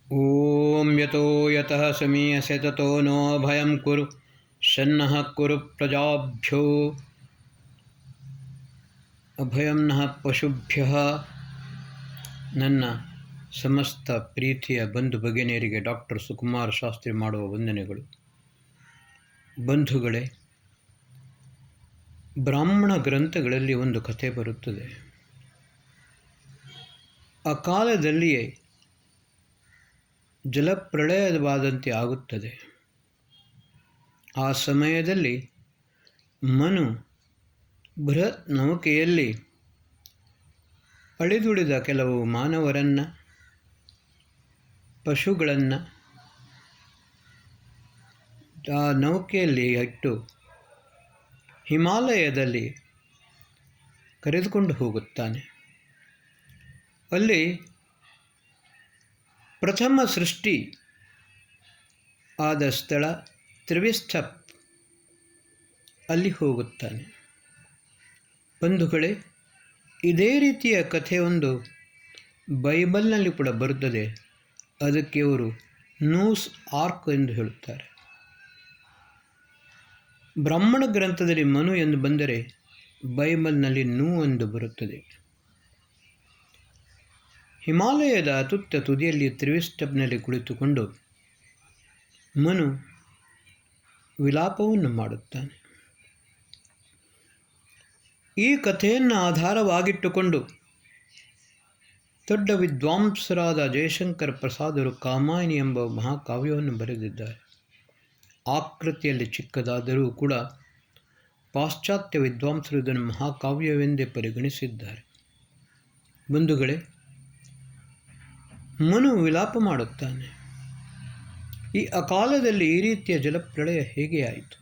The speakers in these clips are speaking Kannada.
ಓಂ ಯತೋ ಯತಃ ಸಮೀಯಸೆ ತತೋ ನೋ ಭಯಂ ಕುರು ಶನ್ನಃ ಕುರು ಪ್ರಜಾಭ್ಯೋ ಅಭಯಂ ನಃ ಪಶುಭ್ಯಃ. ನನ್ನ ಸಮಸ್ತ ಪ್ರೀತಿಯ ಬಂಧು ಭಗಿನಿಯರಿಗೆ ಡಾಕ್ಟರ್ ಸುಕುಮಾರ ಶಾಸ್ತ್ರಿ ಮಾಡುವ ವಂದನೆಗಳು. ಬಂಧುಗಳೇ, ಬ್ರಾಹ್ಮಣ ಗ್ರಂಥಗಳಲ್ಲಿ ಒಂದು ಕಥೆ ಬರುತ್ತದೆ. ಆ ಕಾಲದಲ್ಲಿಯೇ ಜಲಪ್ರಳಯವಾದಂತೆ ಆಗುತ್ತದೆ. ಆ ಸಮಯದಲ್ಲಿ ಮನು ಬೃಹತ್ ನೌಕೆಯಲ್ಲಿ ಅಳಿದುಳಿದ ಕೆಲವು ಮಾನವರನ್ನು, ಪಶುಗಳನ್ನು ಆ ನೌಕೆಯಲ್ಲಿ ಇಟ್ಟು ಹಿಮಾಲಯದಲ್ಲಿ ಕರೆದುಕೊಂಡು ಹೋಗುತ್ತಾನೆ. ಅಲ್ಲಿ ಪ್ರಥಮ ಸೃಷ್ಟಿ ಆದ ಸ್ಥಳ ತ್ರಿವಿಸ್ಥಪ್, ಅಲ್ಲಿ ಹೋಗುತ್ತಾನೆ. ಬಂಧುಗಳೇ, ಇದೇ ರೀತಿಯ ಕಥೆಯೊಂದು ಬೈಬಲ್ನಲ್ಲಿ ಕೂಡ ಬರುತ್ತದೆ. ಅದಕ್ಕೆ ಅವರು ನೂಸ್ ಆರ್ಕ್ ಎಂದು ಹೇಳುತ್ತಾರೆ. ಬ್ರಾಹ್ಮಣ ಗ್ರಂಥದಲ್ಲಿ ಮನು ಎಂದು ಬಂದರೆ ಬೈಬಲ್ನಲ್ಲಿ ನೂ ಎಂದು ಬರುತ್ತದೆ. ಹಿಮಾಲಯದ ತುತ್ತ ತುದಿಯಲ್ಲಿ ತ್ರಿವಿಸ್ಥಪ್ನಲ್ಲಿ ಕುಳಿತುಕೊಂಡು ಮನು ವಿಲಾಪವನ್ನು ಮಾಡುತ್ತಾನೆ. ಈ ಕಥೆಯನ್ನು ಆಧಾರವಾಗಿಟ್ಟುಕೊಂಡು ದೊಡ್ಡ ವಿದ್ವಾಂಸರಾದ ಜಯಶಂಕರ ಪ್ರಸಾದರು ಕಾಮಾಯಿನಿ ಎಂಬ ಮಹಾಕಾವ್ಯವನ್ನು ಬರೆದಿದ್ದಾರೆ. ಆಕೃತಿಯಲ್ಲಿ ಚಿಕ್ಕದಾದರೂ ಕೂಡ ಪಾಶ್ಚಾತ್ಯ ವಿದ್ವಾಂಸರು ಇದನ್ನು ಮಹಾಕಾವ್ಯವೆಂದೇ ಪರಿಗಣಿಸಿದ್ದಾರೆ. ಬಂಧುಗಳೇ, ಮನು ವಿಲಾಪ ಮಾಡುತ್ತಾನೆ. ಈ ಅಕಾಲದಲ್ಲಿ ಈ ರೀತಿಯ ಜಲಪ್ರಳಯ ಹೇಗೆ ಆಯಿತು?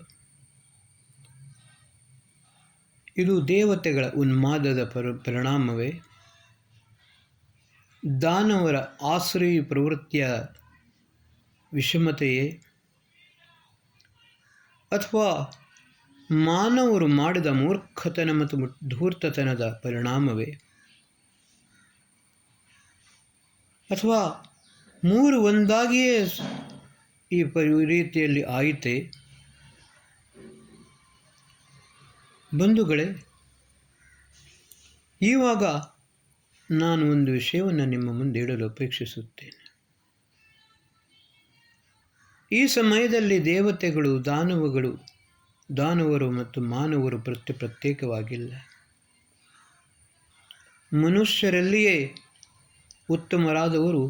ಇದು ದೇವತೆಗಳ ಉನ್ಮಾದದ ಪರಿಣಾಮವೇ? ದಾನವರ ಆಸುರಿ ಪ್ರವೃತ್ತಿಯ ವಿಷಮತೆಯೇ? ಅಥವಾ ಮಾನವರು ಮಾಡಿದ ಮೂರ್ಖತನ ಮತ್ತು ಧೂರ್ತತನದ ಪರಿಣಾಮವೇ? ಅಥವಾ ಮೂರು ಒಂದಾಗಿಯೇ ಈ ರೀತಿಯಲ್ಲಿ ಆಯಿತೆ? ಬಂಧುಗಳೇ, ಇವಾಗ ನಾನು ಒಂದು ವಿಷಯವನ್ನು ನಿಮ್ಮ ಮುಂದೆ ಇಡಲು ಅಪೇಕ್ಷಿಸುತ್ತೇನೆ. ಈ ಸಮಯದಲ್ಲಿ ದೇವತೆಗಳು, ದಾನವರು ಮತ್ತು ಮಾನವರು ಪ್ರತ್ಯೇಕವಾಗಿಲ್ಲ. ಮನುಷ್ಯರಲ್ಲಿಯೇ ಉತ್ತಮರಾದವರು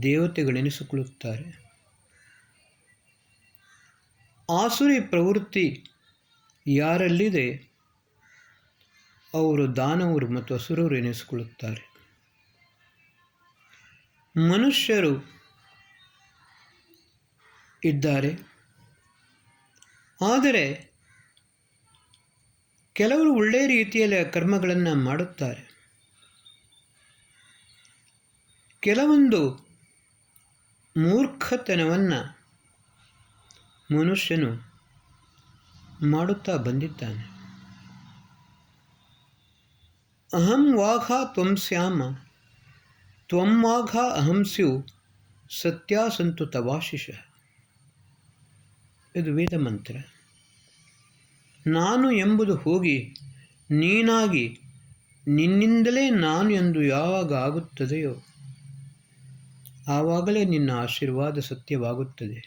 ದೇವತೆಗಳೆನಿಸಿಕೊಳ್ಳುತ್ತಾರೆ. ಆಸುರಿ ಪ್ರವೃತ್ತಿ ಯಾರಲ್ಲಿದೆ ಅವರು ದಾನವರು ಮತ್ತು ಅಸುರರು ಎನಿಸಿಕೊಳ್ಳುತ್ತಾರೆ. ಮನುಷ್ಯರು ಇದ್ದಾರೆ, ಆದರೆ ಕೆಲವರು ಒಳ್ಳೆಯ ರೀತಿಯಲ್ಲಿ ಕರ್ಮಗಳನ್ನು ಮಾಡುತ್ತಾರೆ. ಕೆಲವೊಂದು ಮೂರ್ಖತನವನ್ನು ಮನುಷ್ಯನು ಮಾಡುತ್ತಾ ಬಂದಿದ್ದಾನೆ. ಅಹಂ ವಾಘ ತ್ವಂ ಸ್ಯಾಮ ತ್ವಂ ವಾಘ ಅಹಂ ಸ್ಯು ಸತ್ಯಾಸಂತು ತವಾಶಿಷ. ಇದು ವೇದ ಮಂತ್ರ. ನಾನು ಎಂಬುದು ಹೋಗಿ ನೀನಾಗಿ, ನಿನ್ನಿಂದಲೇ ನಾನು ಎಂದು ಯಾವಾಗ ಆಗುತ್ತದೆಯೋ ಆವಾಗಲೇ ನಿನ್ನ ಆಶೀರ್ವಾದ ಸತ್ಯವಾಗುತ್ತದೆ.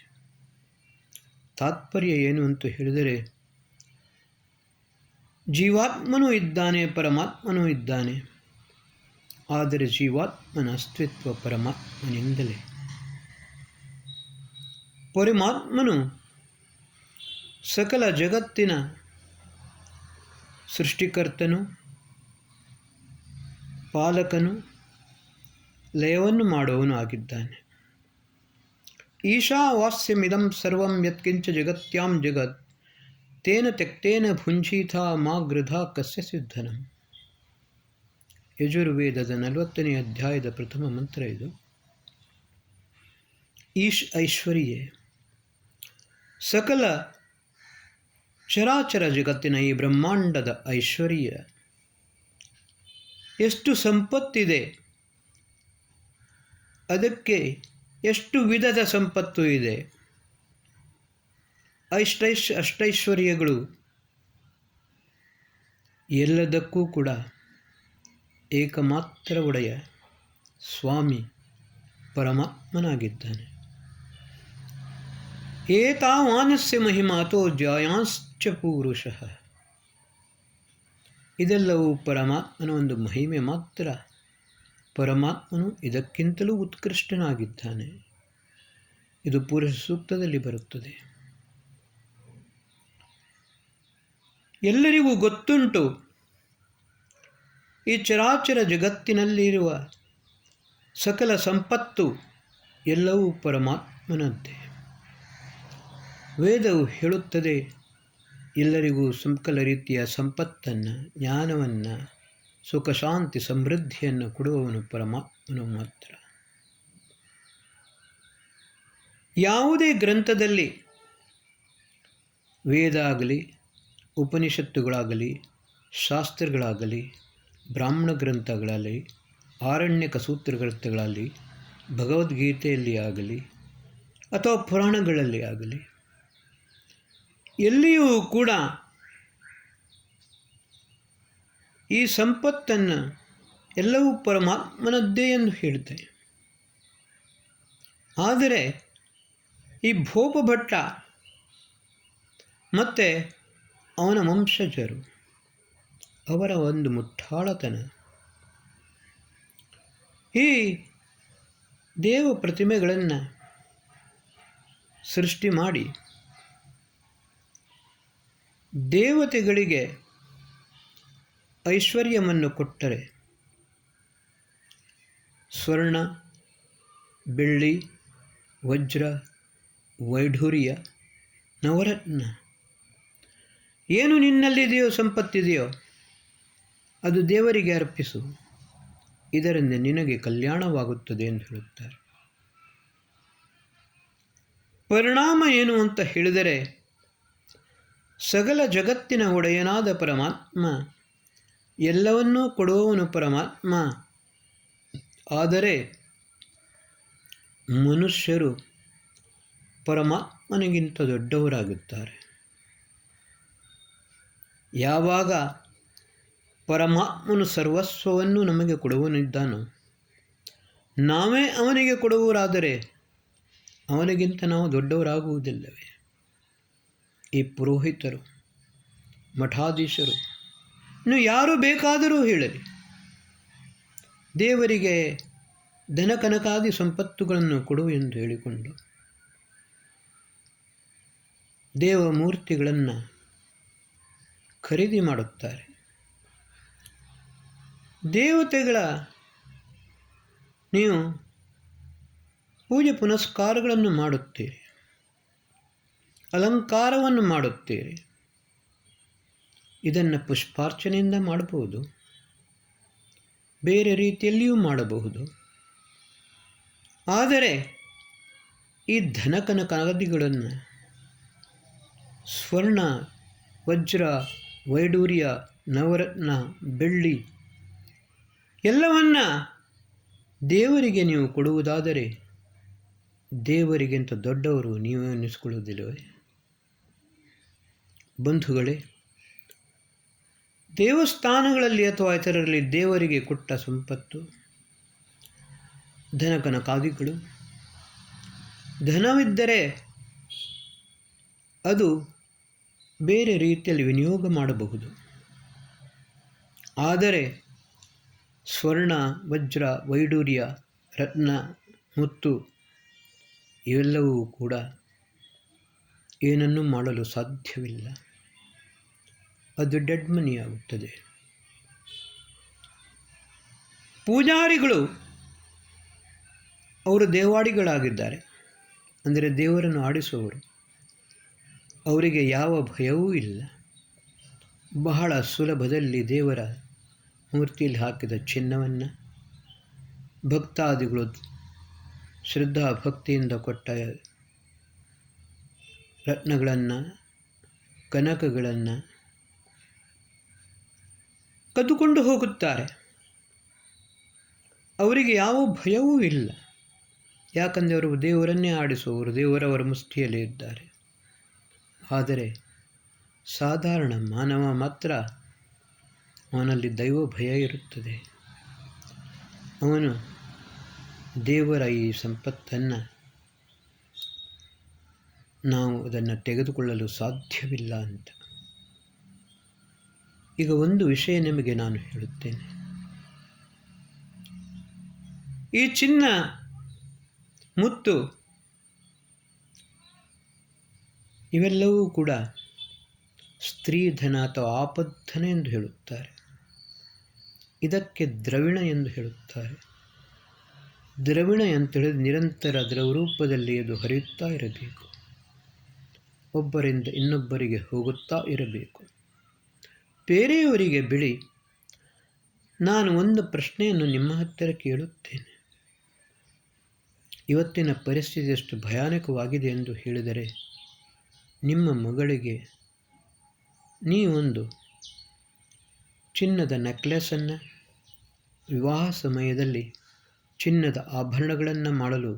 ತಾತ್ಪರ್ಯ ಏನು ಅಂತ ಹೇಳಿದರೆ, ಜೀವಾತ್ಮನೂ ಇದ್ದಾನೆ, ಪರಮಾತ್ಮನೂ ಇದ್ದಾನೆ. ಆದರೆ ಜೀವಾತ್ಮನ ಅಸ್ತಿತ್ವ ಪರಮಾತ್ಮನಿಂದಲೇ. ಪರಮಾತ್ಮನು ಸಕಲ ಜಗತ್ತಿನ ಸೃಷ್ಟಿಕರ್ತನು, ಪಾಲಕನು, ಲಯವನ್ನು ಮಾಡುವವನು ಆಗಿದ್ದಾನೆ. ಈಶಾವಾಸ್ಯಮಿದಂ ಸರ್ವಂ ಯತ್ಕಿಂಚ ಜಗತ್ಯಾಂ ಜಗತ್ ತೇನ ತ್ಯಕ್ತೇನ ಭುಂಜೀಥ ಮಾ ಗೃಧಾ ಕಸ್ಯ ಸಿದ್ಧನಂ. ಯಜುರ್ವೇದದ 40ನೇ ಅಧ್ಯಾಯದ ಪ್ರಥಮ ಮಂತ್ರ ಇದು. ಐಶ್ವರ್ಯೆ ಸಕಲ ಚರಾಚರ ಜಗತ್ತಿನ ಈ ಬ್ರಹ್ಮಾಂಡದ ಐಶ್ವರ್ಯ. ಎಷ್ಟು ಸಂಪತ್ತಿದೆ, ಅದಕ್ಕೆ ಎಷ್ಟು ವಿಧದ ಸಂಪತ್ತು ಇದೆ. ಅಷ್ಟೈಶ್ವರ್ಯಗಳು ಎಲ್ಲದಕ್ಕೂ ಕೂಡ ಏಕಮಾತ್ರ ಒಡೆಯ ಸ್ವಾಮಿ ಪರಮಾತ್ಮನಾಗಿದ್ದಾನೆ. ಏತಾವಾನಸ್ಯ ಮಹಿಮಾತೋ ಜಾಯಾಂಶ್ಚ ಪೂರುಷಃ. ಇದೆಲ್ಲವೂ ಪರಮಾತ್ಮನ ಒಂದು ಮಹಿಮೆ ಮಾತ್ರ. ಪರಮಾತ್ಮನು ಇದಕ್ಕಿಂತಲೂ ಉತ್ಕೃಷ್ಟನಾಗಿದ್ದಾನೆ. ಇದು ಪುರುಷ ಸೂಕ್ತದಲ್ಲಿ ಬರುತ್ತದೆ. ಎಲ್ಲರಿಗೂ ಗೊತ್ತುಂಟು, ಈ ಚರಾಚರ ಜಗತ್ತಿನಲ್ಲಿರುವ ಸಕಲ ಸಂಪತ್ತು ಎಲ್ಲವೂ ಪರಮಾತ್ಮನದ್ದೇ. ವೇದವು ಹೇಳುತ್ತದೆ, ಎಲ್ಲರಿಗೂ ಸಕಲ ರೀತಿಯ ಸಂಪತ್ತನ್ನು, ಜ್ಞಾನವನ್ನು, ಸುಖ ಶಾಂತಿ ಸಮೃದ್ಧಿಯನ್ನು ಕೊಡುವವನು ಪರಮಾತ್ಮನು ಮಾತ್ರ. ಯಾವುದೇ ಗ್ರಂಥದಲ್ಲಿ, ವೇದ ಆಗಲಿ, ಉಪನಿಷತ್ತುಗಳಾಗಲಿ, ಶಾಸ್ತ್ರಗಳಾಗಲಿ, ಬ್ರಾಹ್ಮಣ ಗ್ರಂಥಗಳಲ್ಲಿ, ಆರಣ್ಯಕ ಸೂತ್ರ ಗ್ರಂಥಗಳಲ್ಲಿ, ಭಗವದ್ಗೀತೆಯಲ್ಲಿ ಆಗಲಿ ಅಥವಾ ಪುರಾಣಗಳಲ್ಲಿ ಆಗಲಿ, ಎಲ್ಲಿಯೂ ಕೂಡ ಈ ಸಂಪತ್ತನ್ನು ಎಲ್ಲವೂ ಪರಮಾತ್ಮನದ್ದೇ ಎಂದು ಹೇಳ್ತಾರೆ. ಆದರೆ ಈ ಭೋಪಭಟ್ಟ ಮತ್ತು ಅವನ ವಂಶಜರು, ಅವರ ಒಂದು ಮುಟ್ಟಾಳತನ, ಈ ದೇವ ಪ್ರತಿಮೆಗಳನ್ನು ಸೃಷ್ಟಿ ಮಾಡಿ ದೇವತೆಗಳಿಗೆ ಐಶ್ವರ್ಯವನ್ನು ಕೊಟ್ಟರೆ, ಸ್ವರ್ಣ, ಬೆಳ್ಳಿ, ವಜ್ರ, ವೈಢೂರ್ಯ, ನವರತ್ನ, ಏನು ನಿನ್ನಲ್ಲಿದೆಯೋ ಸಂಪತ್ತಿದೆಯೋ ಅದು ದೇವರಿಗೆ ಅರ್ಪಿಸು, ಇದರಿಂದ ನಿನಗೆ ಕಲ್ಯಾಣವಾಗುತ್ತದೆ ಎಂದು ಹೇಳುತ್ತಾರೆ. ಪರಿಣಾಮ ಏನು ಅಂತ ಹೇಳಿದರೆ, ಸಕಲ ಜಗತ್ತಿನ ಒಡೆಯನಾದ ಪರಮಾತ್ಮ, ಎಲ್ಲವನ್ನೂ ಕೊಡುವವನು ಪರಮಾತ್ಮ. ಆದರೆ ಮನುಷ್ಯರು ಪರಮಾತ್ಮನಿಗಿಂತ ದೊಡ್ಡವರಾಗುತ್ತಾರೆ. ಯಾವಾಗ ಪರಮಾತ್ಮನು ಸರ್ವಸ್ವವನ್ನು ನಮಗೆ ಕೊಡುವನಿದ್ದಾನೋ, ನಾವೇ ಅವನಿಗೆ ಕೊಡುವರಾದರೆ ಅವನಿಗಿಂತ ನಾವು ದೊಡ್ಡವರಾಗುವುದಿಲ್ಲವೇ? ಈ ಪುರೋಹಿತರು, ಮಠಾಧೀಶರು, ಇನ್ನು ಯಾರು ಬೇಕಾದರೂ ಹೇಳಲಿ, ದೇವರಿಗೆ ಧನಕನಕಾದಿ ಸಂಪತ್ತುಗಳನ್ನು ಕೊಡು ಎಂದು ಹೇಳಿಕೊಂಡು ದೇವಮೂರ್ತಿಗಳನ್ನು ಖರೀದಿ ಮಾಡುತ್ತಾರೆ. ದೇವತೆಗಳ ನೀವು ಪೂಜೆ ಪುನಸ್ಕಾರಗಳನ್ನು ಮಾಡುತ್ತೀರಿ, ಅಲಂಕಾರವನ್ನು ಮಾಡುತ್ತೀರಿ. ಇದನ್ನು ಪುಷ್ಪಾರ್ಚನೆಯಿಂದ ಮಾಡಬಹುದು, ಬೇರೆ ರೀತಿಯಲ್ಲಿಯೂ ಮಾಡಬಹುದು. ಆದರೆ ಈ ಧನಕನಕಾದಿಗಳನ್ನು, ಸ್ವರ್ಣ, ವಜ್ರ, ವೈಢೂರ್ಯ, ನವರತ್ನ, ಬೆಳ್ಳಿ ಎಲ್ಲವನ್ನ ದೇವರಿಗೆ ನೀವು ಕೊಡುವುದಾದರೆ ದೇವರಿಗಿಂತ ದೊಡ್ಡವರು ನೀವು ಎನ್ನಿಸಿಕೊಳ್ಳುವುದಿಲ್ಲವೇ? ಬಂಧುಗಳೇ, ದೇವಸ್ಥಾನಗಳಲ್ಲಿ ಅಥವಾ ಇತರರಲ್ಲಿ ದೇವರಿಗೆ ಕೊಟ್ಟ ಸಂಪತ್ತು, ಧನಕನಕಾದಿಗಳು, ಧನವಿದ್ದರೆ ಅದು ಬೇರೆ ರೀತಿಯಲ್ಲಿ ವಿನಿಯೋಗ ಮಾಡಬಹುದು. ಆದರೆ ಸ್ವರ್ಣ, ವಜ್ರ, ವೈಢೂರ್ಯ, ರತ್ನ, ಮುತ್ತು ಇವೆಲ್ಲವೂ ಕೂಡ ಏನನ್ನೂ ಮಾಡಲು ಸಾಧ್ಯವಿಲ್ಲ. ಅದು ಡೆಡ್ ಮನಿ ಆಗುತ್ತದೆ. ಪೂಜಾರಿಗಳು ಅವರು ದೇವಾಡಿಗಳಾಗಿದ್ದಾರೆ, ಅಂದರೆ ದೇವರನ್ನು ಆಡಿಸುವವರು. ಅವರಿಗೆ ಯಾವ ಭಯವೂ ಇಲ್ಲ. ಬಹಳ ಸುಲಭದಲ್ಲಿ ದೇವರ ಮೂರ್ತಿಯಲ್ಲಿ ಹಾಕಿದ ಚಿನ್ನವನ್ನು ಭಕ್ತಾದಿಗಳು ಶ್ರದ್ಧಾ ಭಕ್ತಿಯಿಂದ ಕೊಟ್ಟ ರತ್ನಗಳನ್ನು, ಕನಕಗಳನ್ನು ಕದ್ದುಕೊಂಡು ಹೋಗುತ್ತಾರೆ. ಅವರಿಗೆ ಯಾವ ಭಯವೂ ಇಲ್ಲ. ಯಾಕಂದರೆ ಅವರು ದೇವರನ್ನೇ ಆಡಿಸುವವರು, ದೇವರವರ ಮುಷ್ಟಿಯಲ್ಲೇ ಇದ್ದಾರೆ. ಆದರೆ ಸಾಧಾರಣ ಮಾನವ ಮಾತ್ರ ಅವನಲ್ಲಿ ದೈವ ಭಯ ಇರುತ್ತದೆ. ಅವನು ದೇವರ ಈ ಸಂಪತ್ತನ್ನು ನಾವು ಅದನ್ನು ತೆಗೆದುಕೊಳ್ಳಲು ಸಾಧ್ಯವಿಲ್ಲ ಅಂತ. ಈಗ ಒಂದು ವಿಷಯ ನಿಮಗೆ ನಾನು ಹೇಳುತ್ತೇನೆ. ಈ ಚಿನ್ನ, ಮುತ್ತು ಇವೆಲ್ಲವೂ ಕೂಡ ಸ್ತ್ರೀಧನ ಅಥವಾ ಆಪದ್ಧನ ಎಂದು ಹೇಳುತ್ತಾರೆ. ಇದಕ್ಕೆ ದ್ರವಿಣ ಎಂದು ಹೇಳುತ್ತಾರೆ. ದ್ರವಿಣ ಅಂತೇಳಿದ್ರೆ ನಿರಂತರ ದ್ರವ ರೂಪದಲ್ಲಿ ಅದು ಹರಿಯುತ್ತಾ ಇರಬೇಕು, ಒಬ್ಬರಿಂದ ಇನ್ನೊಬ್ಬರಿಗೆ ಹೋಗುತ್ತಾ ಇರಬೇಕು. ಬೇರೆಯವರಿಗೆ ಬಿಡಿ, ನಾನು ಒಂದು ಪ್ರಶ್ನೆಯನ್ನು ನಿಮ್ಮ ಹತ್ತಿರ ಕೇಳುತ್ತೇನೆ. ಇವತ್ತಿನ ಪರಿಸ್ಥಿತಿ ಎಷ್ಟು ಭಯಾನಕವಾಗಿದೆ ಎಂದು ಹೇಳಿದರೆ, ನಿಮ್ಮ ಮಗಳಿಗೆ ನೀವೊಂದು ಚಿನ್ನದ ನೆಕ್ಲೆಸನ್ನು, ವಿವಾಹ ಸಮಯದಲ್ಲಿ ಚಿನ್ನದ ಆಭರಣಗಳನ್ನು ಮಾಡಲು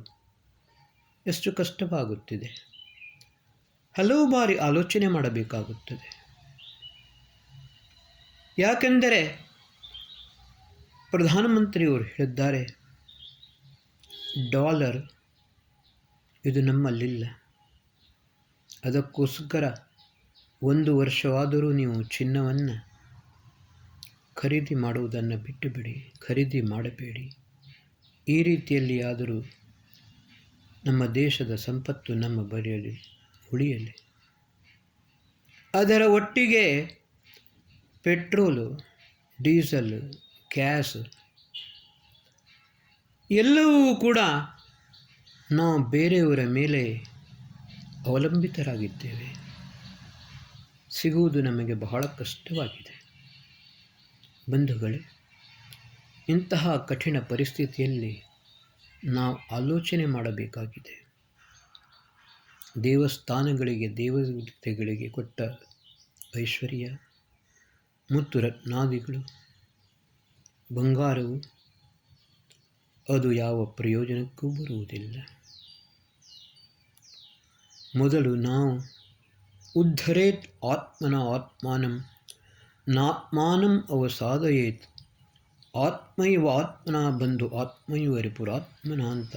ಎಷ್ಟು ಕಷ್ಟವಾಗುತ್ತಿದೆ. ಹಲವು ಬಾರಿ ಆಲೋಚನೆ ಮಾಡಬೇಕಾಗುತ್ತದೆ. ಯಾಕೆಂದರೆ ಪ್ರಧಾನಮಂತ್ರಿಯವರು ಹೇಳಿದ್ದಾರೆ, ಡಾಲರ್ ಇದು ನಮ್ಮಲ್ಲಿಲ್ಲ. ಅದಕ್ಕೋಸ್ಕರ 1 ವರ್ಷವಾದರೂ ನೀವು ಚಿನ್ನವನ್ನು ಖರೀದಿ ಮಾಡುವುದನ್ನು ಬಿಟ್ಟು ಬಿಡಿ, ಖರೀದಿ ಮಾಡಬೇಡಿ. ಈ ರೀತಿಯಲ್ಲಿ ಆದರೂ ನಮ್ಮ ದೇಶದ ಸಂಪತ್ತು ನಮ್ಮ ಬಳಿಯಲ್ಲಿ ಉಳಿಯಲಿ. ಅದರ ಒಟ್ಟಿಗೆ ಪೆಟ್ರೋಲು, ಡೀಸೆಲ್, ಗ್ಯಾಸ್ ಎಲ್ಲವೂ ಕೂಡ ನಾವು ಬೇರೆಯವರ ಮೇಲೆ ಅವಲಂಬಿತರಾಗಿದ್ದೇವೆ. ಸಿಗುವುದು ನಮಗೆ ಬಹಳ ಕಷ್ಟವಾಗಿದೆ. ಬಂಧುಗಳೇ, ಇಂತಹ ಕಠಿಣ ಪರಿಸ್ಥಿತಿಯಲ್ಲಿ ನಾವು ಆಲೋಚನೆ ಮಾಡಬೇಕಾಗಿದೆ. ದೇವಸ್ಥಾನಗಳಿಗೆ, ದೇವತೆಗಳಿಗೆ ಕೊಟ್ಟ ಐಶ್ವರ್ಯ ಮತ್ತು ರತ್ನಾದಿಗಳು, ಬಂಗಾರವು ಅದು ಯಾವ ಪ್ರಯೋಜನಕ್ಕೂ ಬರುವುದಿಲ್ಲ. ಮೊದಲು ನಾವು ಉದ್ಧರೇತ್ ಆತ್ಮನ ಆತ್ಮಾನಂ ನಾತ್ಮಾನಂ ಅವಸಾದಯೇತ್ ಆತ್ಮೈವ ಆತ್ಮನ ಬಂಧು ಆತ್ಮೈವ ರಿಪುರಾತ್ಮನ ಅಂತ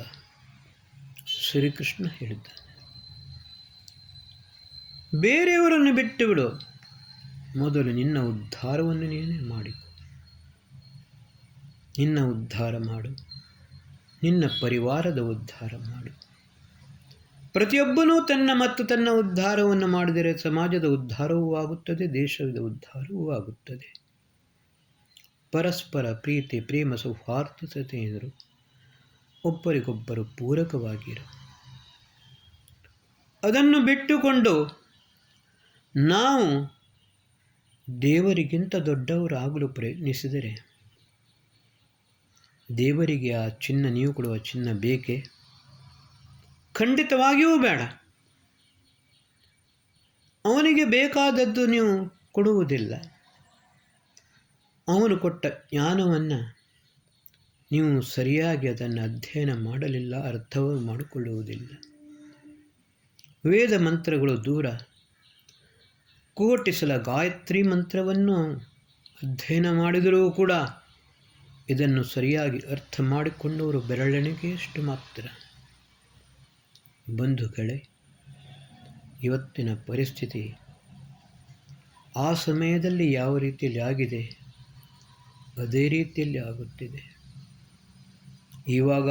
ಶ್ರೀಕೃಷ್ಣ ಹೇಳಿದ್ದಾನೆ. ಬೇರೆಯವರನ್ನು ಬಿಟ್ಟು ಬಿಡು, ಮೊದಲು ನಿನ್ನ ಉದ್ಧಾರವನ್ನು ನೀನೇ ಮಾಡಿಕೊ. ನಿನ್ನ ಉದ್ಧಾರ ಮಾಡು, ನಿನ್ನ ಪರಿವಾರದ ಉದ್ಧಾರ ಮಾಡು. ಪ್ರತಿಯೊಬ್ಬನೂ ತನ್ನ ಉದ್ಧಾರವನ್ನು ಮಾಡಿದರೆ ಸಮಾಜದ ಉದ್ಧಾರವೂ ಆಗುತ್ತದೆ, ದೇಶದ ಉದ್ಧಾರವೂ ಆಗುತ್ತದೆ. ಪರಸ್ಪರ ಪ್ರೀತಿ, ಪ್ರೇಮ, ಸೌಹಾರ್ದತೆಯರು ಒಬ್ಬರಿಗೊಬ್ಬರು ಪೂರಕವಾಗಿರು. ಅದನ್ನು ಬಿಟ್ಟುಕೊಂಡು ನಾವು ದೇವರಿಗಿಂತ ದೊಡ್ಡವರಾಗಲು ಪ್ರಯತ್ನಿಸಿದರೆ, ದೇವರಿಗೆ ಆ ಚಿನ್ನ, ನೀವು ಕೊಡುವ ಚಿನ್ನ ಬೇಕೇ? ಖಂಡಿತವಾಗಿಯೂ ಬೇಡ. ಅವನಿಗೆ ಬೇಕಾದದ್ದು ನೀವು ಕೊಡುವುದಿಲ್ಲ. ಅವನು ಕೊಟ್ಟ ಜ್ಞಾನವನ್ನು ನೀವು ಸರಿಯಾಗಿ ಅದನ್ನು ಅಧ್ಯಯನ ಮಾಡಲಿಲ್ಲ, ಅರ್ಥವೂ ಮಾಡಿಕೊಳ್ಳುವುದಿಲ್ಲ. ವೇದ ಮಂತ್ರಗಳು ದೂರ, ಕೋಟಿ ಸಲ ಗಾಯತ್ರಿ ಮಂತ್ರವನ್ನು ಅಧ್ಯಯನ ಮಾಡಿದರೂ ಕೂಡ ಇದನ್ನು ಸರಿಯಾಗಿ ಅರ್ಥ ಮಾಡಿಕೊಂಡವರು ಬೆರಳೆಣಿಕೆಯಷ್ಟು ಮಾತ್ರ. ಬಂಧುಗಳೇ, ಇವತ್ತಿನ ಪರಿಸ್ಥಿತಿ ಆ ಸಮಯದಲ್ಲಿ ಯಾವ ರೀತಿಯಲ್ಲಿ ಆಗಿದೆ ಅದೇ ರೀತಿಯಲ್ಲಿ ಆಗುತ್ತಿದೆ. ಇವಾಗ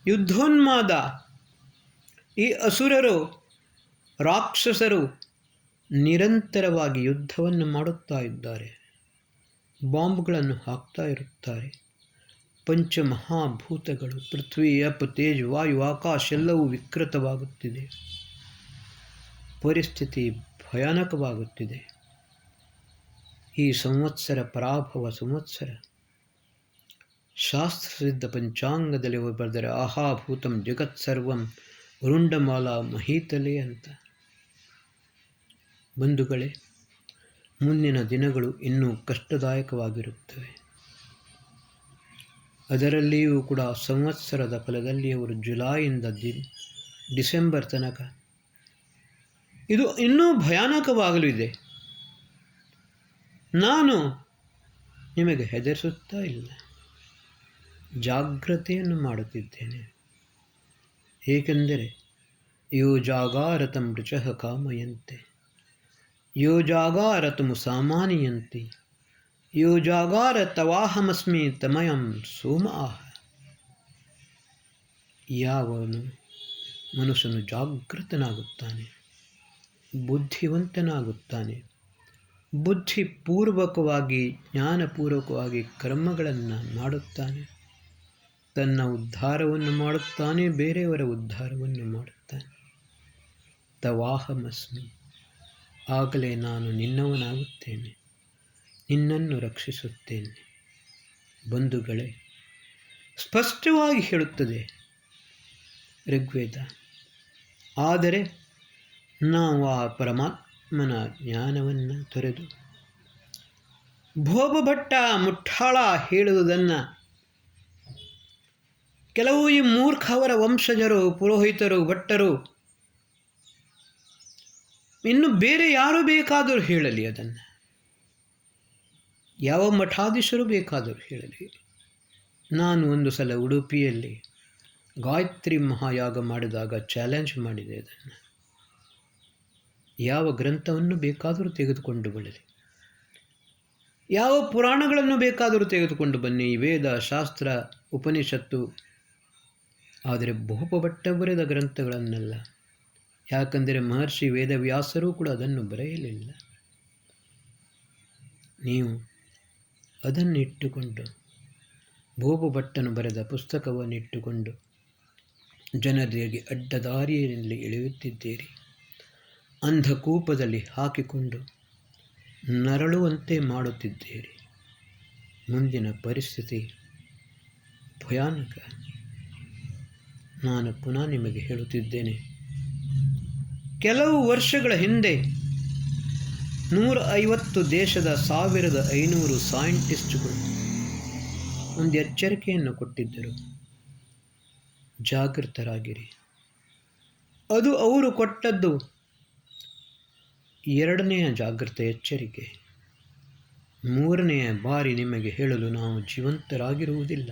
ಯುದ್ಧೋನ್ಮಾದ, ಈ ಅಸುರರು, ರಾಕ್ಷಸರು ನಿರಂತರವಾಗಿ ಯುದ್ಧವನ್ನು ಮಾಡುತ್ತಾ ಇದ್ದಾರೆ. ಬಾಂಬ್ಗಳನ್ನು ಹಾಕ್ತಾ ಇರುತ್ತಾರೆ. ಪಂಚಮಹಾಭೂತಗಳು, ಪೃಥ್ವಿ, ಅಪ್, ತೇಜ್, ವಾಯು, ಆಕಾಶ ಎಲ್ಲವೂ ವಿಕೃತವಾಗುತ್ತಿದೆ. ಪರಿಸ್ಥಿತಿ ಭಯಾನಕವಾಗುತ್ತಿದೆ. ಈ ಸಂವತ್ಸರ ಪರಾಭವ ಸಂವತ್ಸರ. ಶಾಸ್ತ್ರಸಿದ್ಧ ಪಂಚಾಂಗದಲ್ಲಿ ಬರೆದರೆ ಆಹಾಭೂತಂ ಜಗತ್ಸರ್ವಂ ರುಂಡಮಾಲಾ ಮಹೀತಲೆ ಅಂತ. ಬಂಧುಗಳೇ, ಮುಂದಿನ ದಿನಗಳು ಇನ್ನೂ ಕಷ್ಟದಾಯಕವಾಗಿರುತ್ತವೆ. ಅದರಲ್ಲಿಯೂ ಕೂಡ ಸಂವತ್ಸರದ ಫಲದಲ್ಲಿ ಅವರು ಜುಲೈಯಿಂದ ಡಿಸೆಂಬರ್ ತನಕ ಇದು ಇನ್ನೂ ಭಯಾನಕವಾಗಲೂ ಇದೆ. ನಾನು ನಿಮಗೆ ಹೆದರಿಸುತ್ತಾ ಇಲ್ಲ, ಜಾಗ್ರತೆಯನ್ನು ಮಾಡುತ್ತಿದ್ದೇನೆ. ಏಕೆಂದರೆ ಯೋ ಜಾಗಾರತಂ ರುಚಃ ಕಾಮಯಂತೆ, ಯೋ ಜಾಗಾರತಮು ಸಾಮಾನಿಯಂತೆ, ಯೋ ಜಾಗಾರ ತವಾಹಮಸ್ಮಿ ತಮಯಂ ಸೋಮ ಆಹ. ಯಾವನು ಮನುಷ್ಯನು ಜಾಗೃತನಾಗುತ್ತಾನೆ, ಬುದ್ಧಿವಂತನಾಗುತ್ತಾನೆ, ಬುದ್ಧಿಪೂರ್ವಕವಾಗಿ ಜ್ಞಾನಪೂರ್ವಕವಾಗಿ ಕರ್ಮಗಳನ್ನು ಮಾಡುತ್ತಾನೆ, ತನ್ನ ಉದ್ಧಾರವನ್ನು ಮಾಡುತ್ತಾನೆ, ಬೇರೆಯವರ ಉದ್ಧಾರವನ್ನು ಮಾಡುತ್ತಾನೆ. ತವಾಹಮಸ್ಮಿ, ಆಗಲೇ ನಾನು ನಿನ್ನವನಾಗುತ್ತೇನೆ, ನಿನ್ನನ್ನು ರಕ್ಷಿಸುತ್ತೇನೆ. ಬಂಧುಗಳೇ, ಸ್ಪಷ್ಟವಾಗಿ ಹೇಳುತ್ತದೆ ಋಗ್ವೇದ. ಆದರೆ ನಾವು ಆ ಪರಮಾತ್ಮನ ಜ್ಞಾನವನ್ನು ತೊರೆದು ಭೋಬಭಟ್ಟ ಮುಠಾಳ ಹೇಳುವುದನ್ನು ಕೆಲವು ಈ ಮೂರ್ಖವರ ವಂಶಜರು, ಪುರೋಹಿತರು, ಭಟ್ಟರು, ಇನ್ನು ಬೇರೆ ಯಾರು ಬೇಕಾದರೂ ಹೇಳಲಿ, ಅದನ್ನು ಯಾವ ಮಠಾಧೀಶರು ಬೇಕಾದರೂ ಹೇಳಲಿ. ನಾನು ಒಂದು ಸಲ ಉಡುಪಿಯಲ್ಲಿ ಗಾಯತ್ರಿ ಮಹಾಯಾಗ ಮಾಡಿದಾಗ ಚಾಲೆಂಜ್ ಮಾಡಿದೆ ಅದನ್ನು. ಯಾವ ಗ್ರಂಥವನ್ನು ಬೇಕಾದರೂ ತೆಗೆದುಕೊಂಡು ಬರಲಿ, ಯಾವ ಪುರಾಣಗಳನ್ನು ಬೇಕಾದರೂ ತೆಗೆದುಕೊಂಡು ಬನ್ನಿ, ವೇದ, ಶಾಸ್ತ್ರ, ಉಪನಿಷತ್ತು, ಆದರೆ ಭೋಪಭಟ್ಟ ಬರೆದ ಗ್ರಂಥಗಳನ್ನೆಲ್ಲ. ಯಾಕಂದರೆ ಮಹರ್ಷಿ ವೇದವ್ಯಾಸರೂ ಕೂಡ ಅದನ್ನು ಬರೆಯಲಿಲ್ಲ. ನೀವು ಅದನ್ನಿಟ್ಟುಕೊಂಡು, ಭೋಪಭಟ್ಟನು ಬರೆದ ಪುಸ್ತಕವನ್ನಿಟ್ಟುಕೊಂಡು ಜನರಿಗೆ ಅಡ್ಡದಾರಿಯಲ್ಲಿ ಎಳೆಯುತ್ತಿದ್ದೀರಿ. ಅಂಧಕೂಪದಲ್ಲಿ ಹಾಕಿಕೊಂಡು ನರಳುವಂತೆ ಮಾಡುತ್ತಿದ್ದೀರಿ. ಮುಂದಿನ ಪರಿಸ್ಥಿತಿ ಭಯಾನಕ. ನಾನು ಪುನಃ ನಿಮಗೆ ಹೇಳುತ್ತಿದ್ದೇನೆ, ಕೆಲವು ವರ್ಷಗಳ ಹಿಂದೆ 150 ದೇಶದ 1500 ಸೈಂಟಿಸ್ಟ್ಗಳು ಒಂದು ಎಚ್ಚರಿಕೆಯನ್ನು ಕೊಟ್ಟಿದ್ದರು, ಜಾಗೃತರಾಗಿರಿ. ಅದು ಅವರು ಕೊಟ್ಟದ್ದು 2ನೆಯ ಜಾಗೃತ ಎಚ್ಚರಿಕೆ. 3ನೆಯ ಬಾರಿ ನಿಮಗೆ ಹೇಳಲು ನಾವು ಜೀವಂತರಾಗಿರುವುದಿಲ್ಲ.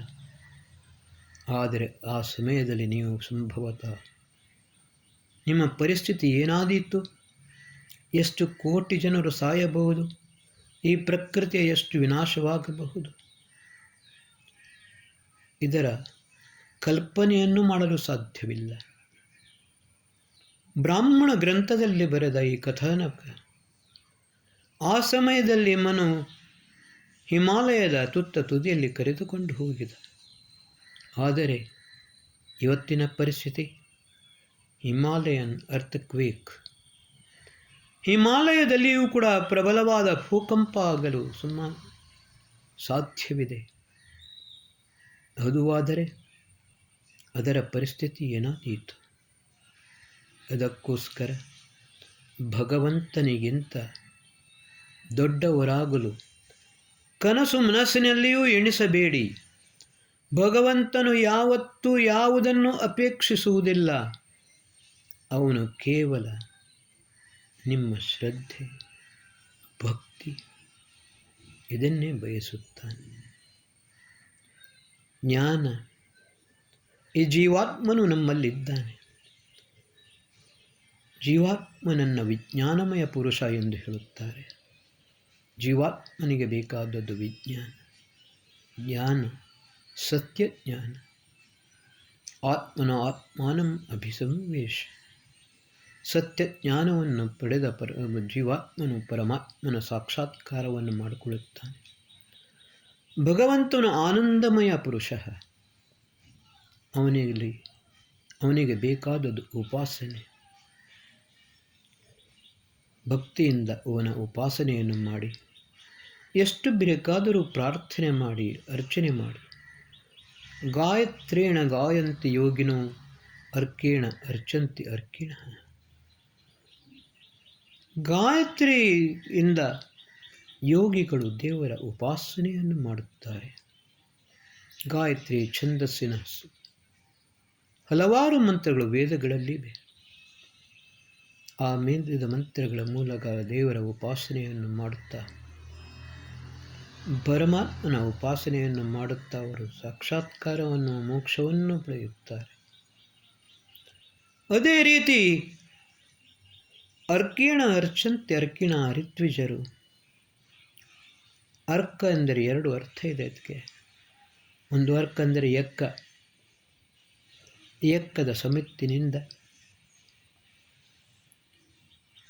ಆದರೆ ಆ ಸಮಯದಲ್ಲಿ ನೀವು ಸಂಭವತಃ ನಿಮ್ಮ ಪರಿಸ್ಥಿತಿ ಏನಾದೀತು, ಎಷ್ಟು ಕೋಟಿ ಜನರು ಸಾಯಬಹುದು, ಈ ಪ್ರಕೃತಿಯ ಎಷ್ಟು ವಿನಾಶವಾಗಬಹುದು, ಇದರ ಕಲ್ಪನೆಯನ್ನು ಮಾಡಲು ಸಾಧ್ಯವಿಲ್ಲ. ಬ್ರಾಹ್ಮಣ ಗ್ರಂಥದಲ್ಲಿ ಬರೆದ ಈ ಕಥಾನಕ, ಆ ಸಮಯದಲ್ಲಿ ಮನು ಹಿಮಾಲಯದ ತುತ್ತ ತುದಿಯಲ್ಲಿ ಕರೆದುಕೊಂಡು ಹೋಗಿದ. ಆದರೆ ಇವತ್ತಿನ ಪರಿಸ್ಥಿತಿ ಹಿಮಾಲಯನ್ ಅರ್ಥಕ್ವೇಕ್. ಹಿಮಾಲಯದಲ್ಲಿಯೂ ಕೂಡ ಪ್ರಬಲವಾದ ಭೂಕಂಪ ಆಗಲು ಸಾಧ್ಯವಿದೆ. ಅದುವಾದರೆ ಅದರ ಪರಿಸ್ಥಿತಿ ಏನಾದೀತು? ಅದಕ್ಕೋಸ್ಕರ ಭಗವಂತನಿಗಿಂತ ದೊಡ್ಡವರಾಗಲು ಕನಸು ಮನಸ್ಸಿನಲ್ಲಿಯೂ ಎಣಿಸಬೇಡಿ. ಭಗವಂತನು ಯಾವತ್ತೂ ಯಾವುದನ್ನು ಅಪೇಕ್ಷಿಸುವುದಿಲ್ಲ. ಅವನು ಕೇವಲ ನಿಮ್ಮ ಶ್ರದ್ಧೆ, ಭಕ್ತಿ ಇದನ್ನೇ ಬಯಸುತ್ತಾನೆ. ಜ್ಞಾನ, ಈ ಜೀವಾತ್ಮನು ನಮ್ಮಲ್ಲಿದ್ದಾನೆ. ಜೀವಾತ್ಮನನ್ನು ವಿಜ್ಞಾನಮಯ ಪುರುಷ ಎಂದು ಹೇಳುತ್ತಾರೆ. ಜೀವಾತ್ಮನಿಗೆ ಬೇಕಾದದ್ದು ವಿಜ್ಞಾನ, ಜ್ಞಾನ, ಸತ್ಯಜ್ಞಾನ. ಆತ್ಮನ ಆತ್ಮಾನಂ ಅಭಿಸಂವೇಶ. ಸತ್ಯಜ್ಞಾನವನ್ನು ಪಡೆದ ಜೀವಾತ್ಮನು ಪರಮಾತ್ಮನ ಸಾಕ್ಷಾತ್ಕಾರವನ್ನು ಮಾಡಿಕೊಳ್ಳುತ್ತಾನೆ. ಭಗವಂತನು ಆನಂದಮಯ ಪುರುಷ. ಅವನಿಗೆ ಬೇಕಾದದ್ದು ಉಪಾಸನೆ. ಭಕ್ತಿಯಿಂದ ಅವನ ಉಪಾಸನೆಯನ್ನು ಮಾಡಿ, ಎಷ್ಟು ಬೇಕಾದರೂ ಪ್ರಾರ್ಥನೆ ಮಾಡಿ, ಅರ್ಚನೆ ಮಾಡಿ. ಗಾಯತ್ರೇಣ ಗಾಯಂತಿ ಯೋಗಿನೋ ಅರ್ಕೇಣ ಅರ್ಚಂತಿ ಅರ್ಕಿಣ. ಗಾಯತ್ರಿಯಿಂದ ಯೋಗಿಗಳು ದೇವರ ಉಪಾಸನೆಯನ್ನು ಮಾಡುತ್ತಾರೆ. ಗಾಯತ್ರಿ ಛಂದಸ್ಸಿನ ಹಲವಾರು ಮಂತ್ರಗಳು ವೇದಗಳಲ್ಲಿವೆ. ಆ ವೇದದ ಮಂತ್ರಗಳ ಮೂಲಕ ದೇವರ ಉಪಾಸನೆಯನ್ನು ಮಾಡುತ್ತಾ, ಪರಮಾತ್ಮನ ಉಪಾಸನೆಯನ್ನು ಮಾಡುತ್ತಾ ಅವರು ಸಾಕ್ಷಾತ್ಕಾರವನ್ನು, ಮೋಕ್ಷವನ್ನು ಪಡೆಯುತ್ತಾರೆ. ಅದೇ ರೀತಿ ಅರ್ಕೇಣ ಅರ್ಚಂತೆ ಅರ್ಕಿಣ ರಿತ್ವಿಜರು. ಅರ್ಕ ಎಂದರೆ ಎರಡು ಅರ್ಥ ಇದೆ ಅದಕ್ಕೆ. ಒಂದು ಅರ್ಕ ಅಂದರೆ ಎಕ್ಕ, ಎಕ್ಕದ ಸಮಿತ್ತಿನಿಂದ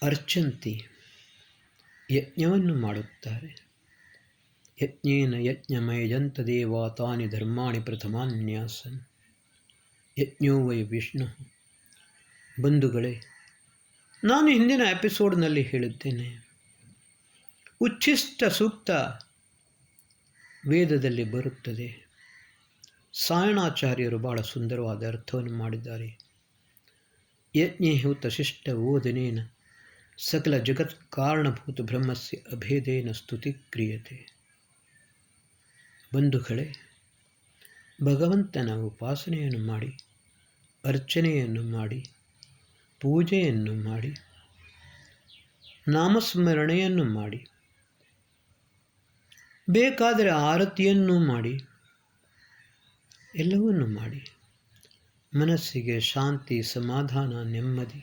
ಅರ್ಚಂತಿ ಯಜ್ಞವನ್ನು ಮಾಡುತ್ತಾರೆ. ಯಜ್ಞೇನ ಯಜ್ಞಮಯಜಂತ ದೇವಾ ತಾನಿ ಧರ್ಮಾಣಿ ಪ್ರಥಮಾನ್ಯಾಸನ್ ಯಜ್ಞೋ ವೈ ವಿಷ್ಣು. ಬಂಧುಗಳೇ, ನಾನು ಹಿಂದಿನ ಎಪಿಸೋಡ್ನಲ್ಲಿ ಹೇಳಿದ್ದೇನೆ, ಉಚ್ಛಿಷ್ಟ ಸೂಕ್ತ ವೇದದಲ್ಲಿ ಬರುತ್ತದೆ. ಸಾಯಣಾಚಾರ್ಯರು ಬಹಳ ಸುಂದರವಾದ ಅರ್ಥವನ್ನು ಮಾಡಿದ್ದಾರೆ. ಯಜ್ಞೇಹೂತ ಶಿಷ್ಟ ಓದನೇನ ಸಕಲ ಜಗತ್ ಕಾರಣಭೂತ ಬ್ರಹ್ಮಸ್ಯ ಅಭೇದೇನ ಸ್ತುತಿ ಕ್ರಿಯತೆ. ಬಂಧುಗಳೇ, ಭಗವಂತನ ಉಪಾಸನೆಯನ್ನು ಮಾಡಿ, ಅರ್ಚನೆಯನ್ನು ಮಾಡಿ, ಪೂಜೆಯನ್ನು ಮಾಡಿ, ನಾಮಸ್ಮರಣೆಯನ್ನು ಮಾಡಿ, ಬೇಕಾದರೆ ಆರತಿಯನ್ನು ಮಾಡಿ, ಎಲ್ಲವನ್ನೂ ಮಾಡಿ ಮನಸ್ಸಿಗೆ ಶಾಂತಿ, ಸಮಾಧಾನ, ನೆಮ್ಮದಿ,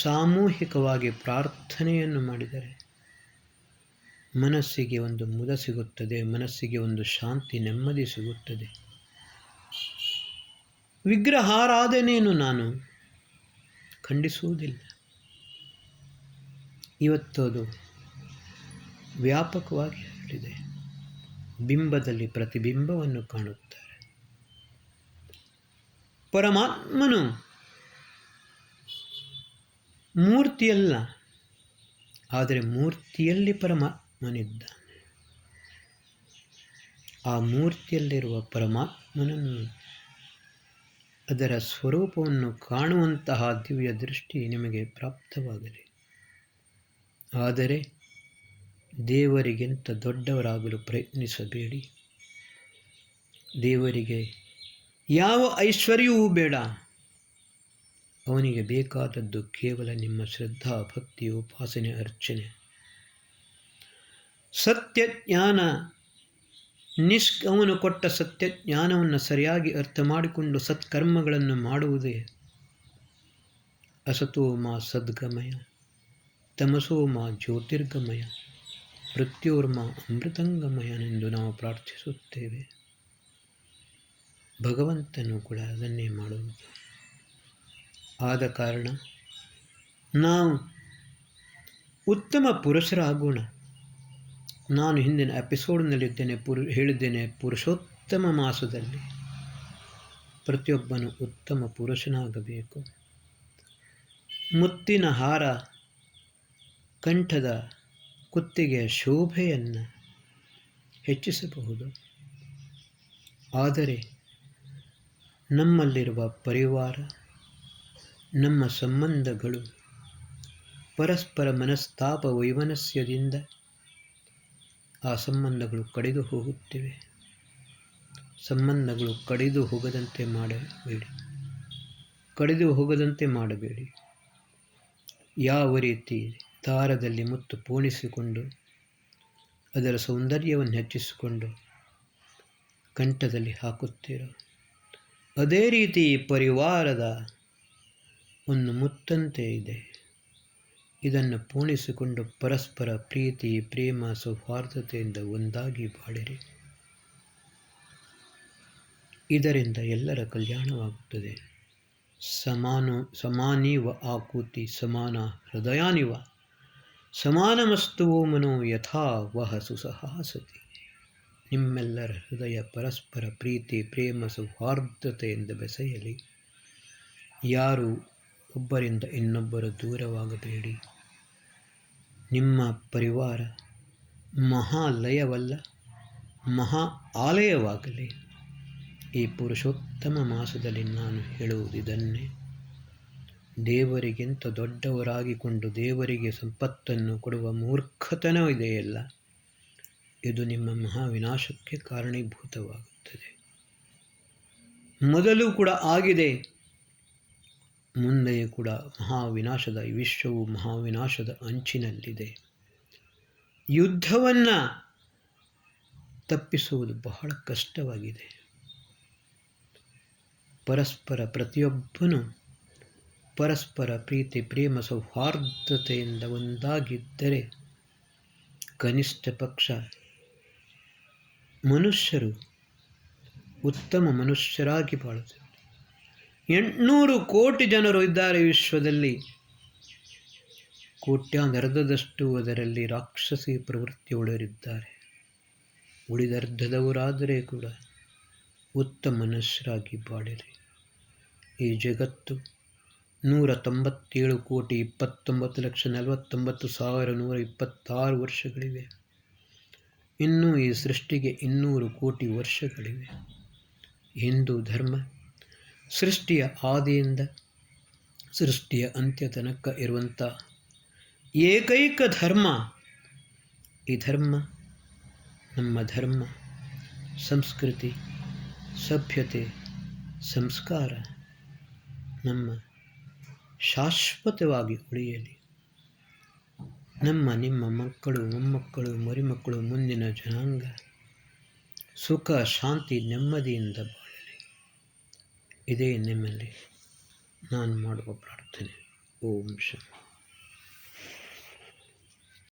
ಸಾಮೂಹಿಕವಾಗಿ ಪ್ರಾರ್ಥನೆಯನ್ನು ಮಾಡಿದರೆ ಮನಸ್ಸಿಗೆ ಒಂದು ಮುದ ಸಿಗುತ್ತದೆ, ಮನಸ್ಸಿಗೆ ಒಂದು ಶಾಂತಿ, ನೆಮ್ಮದಿ ಸಿಗುತ್ತದೆ. ವಿಗ್ರಹಾರಾಧನೆಯನ್ನು ನಾನು ಖಂಡಿಸುವುದಿಲ್ಲ. ಇವತ್ತು ಅದು ವ್ಯಾಪಕವಾಗಿ ಹರಡಿದೆ. ಬಿಂಬದಲ್ಲಿ ಪ್ರತಿಬಿಂಬವನ್ನು ಕಾಣುತ್ತಾರೆ. ಪರಮಾತ್ಮನು ಮೂರ್ತಿಯಲ್ಲ, ಆದರೆ ಮೂರ್ತಿಯಲ್ಲಿ ಪರಮಾತ್ಮನಿದ್ದಾನೆ. ಆ ಮೂರ್ತಿಯಲ್ಲಿರುವ ಪರಮಾತ್ಮನನ್ನು, ಅದರ ಸ್ವರೂಪವನ್ನು ಕಾಣುವಂತಹ ದಿವ್ಯ ದೃಷ್ಟಿ ನಿಮಗೆ ಪ್ರಾಪ್ತವಾಗಲಿ. ಆದರೆ ದೇವರಿಗಿಂತ ದೊಡ್ಡವರಾಗಲು ಪ್ರಯತ್ನಿಸಬೇಡಿ. ದೇವರಿಗೆ ಯಾವ ಐಶ್ವರ್ಯವೂ ಬೇಡ. ಅವನಿಗೆ ಬೇಕಾದದ್ದು ಕೇವಲ ನಿಮ್ಮ ಶ್ರದ್ಧಾ, ಭಕ್ತಿ, ಉಪಾಸನೆ, ಅರ್ಚನೆ. ಸತ್ಯಜ್ಞಾನ ಅವನು ಕೊಟ್ಟ ಸತ್ಯಜ್ಞಾನವನ್ನು ಸರಿಯಾಗಿ ಅರ್ಥ ಮಾಡಿಕೊಂಡು ಸತ್ಕರ್ಮಗಳನ್ನು ಮಾಡುವುದೇ ಅಸತೋಮ ಸದ್ಗಮಯ, ತಮಸೋಮ ಜ್ಯೋತಿರ್ಗಮಯ, ಮೃತ್ಯೋರ್ಮ ಅಮೃತಂಗಮಯನೆಂದು ನಾವು ಪ್ರಾರ್ಥಿಸುತ್ತೇವೆ. ಭಗವಂತನು ಕೂಡ ಅದನ್ನೇ ಮಾಡುವುದು. ಆದ ಕಾರಣ ನಾವು ಉತ್ತಮ ಪುರುಷರಾಗೋಣ. ನಾನು ಹಿಂದಿನ ಎಪಿಸೋಡ್ನಲ್ಲಿದ್ದೇನೆ ಹೇಳಿದ್ದೇನೆ, ಪುರುಷೋತ್ತಮ ಮಾಸದಲ್ಲಿ ಪ್ರತಿಯೊಬ್ಬನು ಉತ್ತಮ ಪುರುಷನಾಗಬೇಕು. ಮುತ್ತಿನ ಹಾರ ಕಂಠದ ಕುತ್ತಿಗೆಯ ಶೋಭೆಯನ್ನು ಹೆಚ್ಚಿಸಬಹುದು. ಆದರೆ ನಮ್ಮಲ್ಲಿರುವ ಪರಿವಾರ, ನಮ್ಮ ಸಂಬಂಧಗಳು ಪರಸ್ಪರ ಮನಸ್ತಾಪ ವೈಮನಸ್ಯದಿಂದ ಆ ಸಂಬಂಧಗಳು ಕಡಿದು ಹೋಗುತ್ತಿವೆ. ಸಂಬಂಧಗಳು ಕಡಿದು ಹೋಗದಂತೆ ಮಾಡಬೇಡಿ. ಯಾವ ರೀತಿ ದಾರದಲ್ಲಿ ಮುತ್ತು ಪೋಣಿಸಿಕೊಂಡು ಅದರ ಸೌಂದರ್ಯವನ್ನು ಹೆಚ್ಚಿಸಿಕೊಂಡು ಕಂಠದಲ್ಲಿ ಹಾಕುತ್ತೀರೋ, ಅದೇ ರೀತಿ ಪರಿವಾರದ ಒಂದು ಮುತ್ತಂತೆ ಇದೆ. ಇದನ್ನು ಪೋಣಿಸಿಕೊಂಡು ಪರಸ್ಪರ ಪ್ರೀತಿ, ಪ್ರೇಮ, ಸೌಹಾರ್ದತೆಯಿಂದ ಒಂದಾಗಿ ಬಾಳಿರಿ. ಇದರಿಂದ ಎಲ್ಲರ ಕಲ್ಯಾಣವಾಗುತ್ತದೆ. ಸಮಾನೀವ ಆಕೂತಿ ಸಮಾನ ಹೃದಯಾನಿವ ಸಮಾನಮಸ್ತುವೋ ಮನೋ ಯಥಾ ವಹ ಸುಸಹಾಸತಿ. ನಿಮ್ಮೆಲ್ಲರ ಹೃದಯ ಪರಸ್ಪರ ಪ್ರೀತಿ, ಪ್ರೇಮ, ಸೌಹಾರ್ದತೆಯಿಂದ ಬೆಸೆಯಲಿ. ಯಾರು ಒಬ್ಬರಿಂದ ಇನ್ನೊಬ್ಬರು ದೂರವಾಗಬೇಡಿ. ನಿಮ್ಮ ಪರಿವಾರ ಮಹಾಲಯವಲ್ಲ, ಮಹಾ ಆಲಯವಾಗಲಿ. ಈ ಪುರುಷೋತ್ತಮ ಮಾಸದಲ್ಲಿ ನಾನು ಹೇಳುವುದಿದನ್ನೇ. ದೇವರಿಗಿಂತ ದೊಡ್ಡವರಾಗಿಕೊಂಡು ದೇವರಿಗೆ ಸಂಪತ್ತನ್ನು ಕೊಡುವ ಮೂರ್ಖತನ ಇದೆಯಲ್ಲ, ಇದು ನಿಮ್ಮ ಮಹಾವಿನಾಶಕ್ಕೆ ಕಾರಣೀಭೂತವಾಗುತ್ತದೆ. ಮೊದಲು ಕೂಡ ಆಗಿದೆ, ಮುಂದೆಯೂ ಕೂಡ ಮಹಾವಿನಾಶದ ವಿಶ್ವವು ಮಹಾವಿನಾಶದ ಅಂಚಿನಲ್ಲಿದೆ. ಯುದ್ಧವನ್ನು ತಪ್ಪಿಸುವುದು ಬಹಳ ಕಷ್ಟವಾಗಿದೆ. ಪರಸ್ಪರ ಪ್ರತಿಯೊಬ್ಬನೂ ಪರಸ್ಪರ ಪ್ರೀತಿ ಪ್ರೇಮ ಸೌಹಾರ್ದತೆಯಿಂದ ಒಂದಾಗಿದ್ದರೆ ಕನಿಷ್ಠ ಪಕ್ಷ ಮನುಷ್ಯರು ಉತ್ತಮ ಮನುಷ್ಯರಾಗಿ ಬಾಳುತ್ತಾರೆ. 800 ಕೋಟಿ ಜನರು ಇದ್ದಾರೆ ವಿಶ್ವದಲ್ಲಿ. ಕೋಟ್ಯಾಂದರ್ಧದಷ್ಟು ಅದರಲ್ಲಿ ರಾಕ್ಷಸಿ ಪ್ರವೃತ್ತಿಯುಳ್ಳವರಿದ್ದಾರೆ. ಉಳಿದರ್ಧದವರಾದರೆ ಕೂಡ ಉತ್ತಮ ಮನುಷ್ಯರಾಗಿ ಬಾಳಿರಿ. ಈ ಜಗತ್ತು 197,29,49,126 ವರ್ಷಗಳಿವೆ. ಇನ್ನೂ ಈ ಸೃಷ್ಟಿಗೆ 200 ಕೋಟಿ ವರ್ಷಗಳಿವೆ. ಹಿಂದೂ ಧರ್ಮ ಸೃಷ್ಟಿಯ ಆದಿಯಿಂದ ಸೃಷ್ಟಿಯ ಅಂತ್ಯ ತನಕ ಇರುವಂಥ ಏಕೈಕ ಧರ್ಮ. ಈ ಧರ್ಮ ನಮ್ಮ ಧರ್ಮ, ಸಂಸ್ಕೃತಿ, ಸಭ್ಯತೆ, ಸಂಸ್ಕಾರ ನಮ್ಮ ಶಾಶ್ವತವಾಗಿ ಉಳಿಯಲಿ. ನಮ್ಮ ನಿಮ್ಮ ಮಕ್ಕಳು, ಮೊಮ್ಮಕ್ಕಳು, ಮರಿಮಕ್ಕಳು, ಮುಂದಿನ ಜನಾಂಗ ಸುಖ ಶಾಂತಿ ನೆಮ್ಮದಿಯಿಂದ ಬಾಳಲಿ. ಇದೇ ನಿಮ್ಮಲ್ಲಿ ನಾನು ಮಾಡುವ ಪ್ರಾರ್ಥನೆ. ಓಂ ಶಾಂತಿ.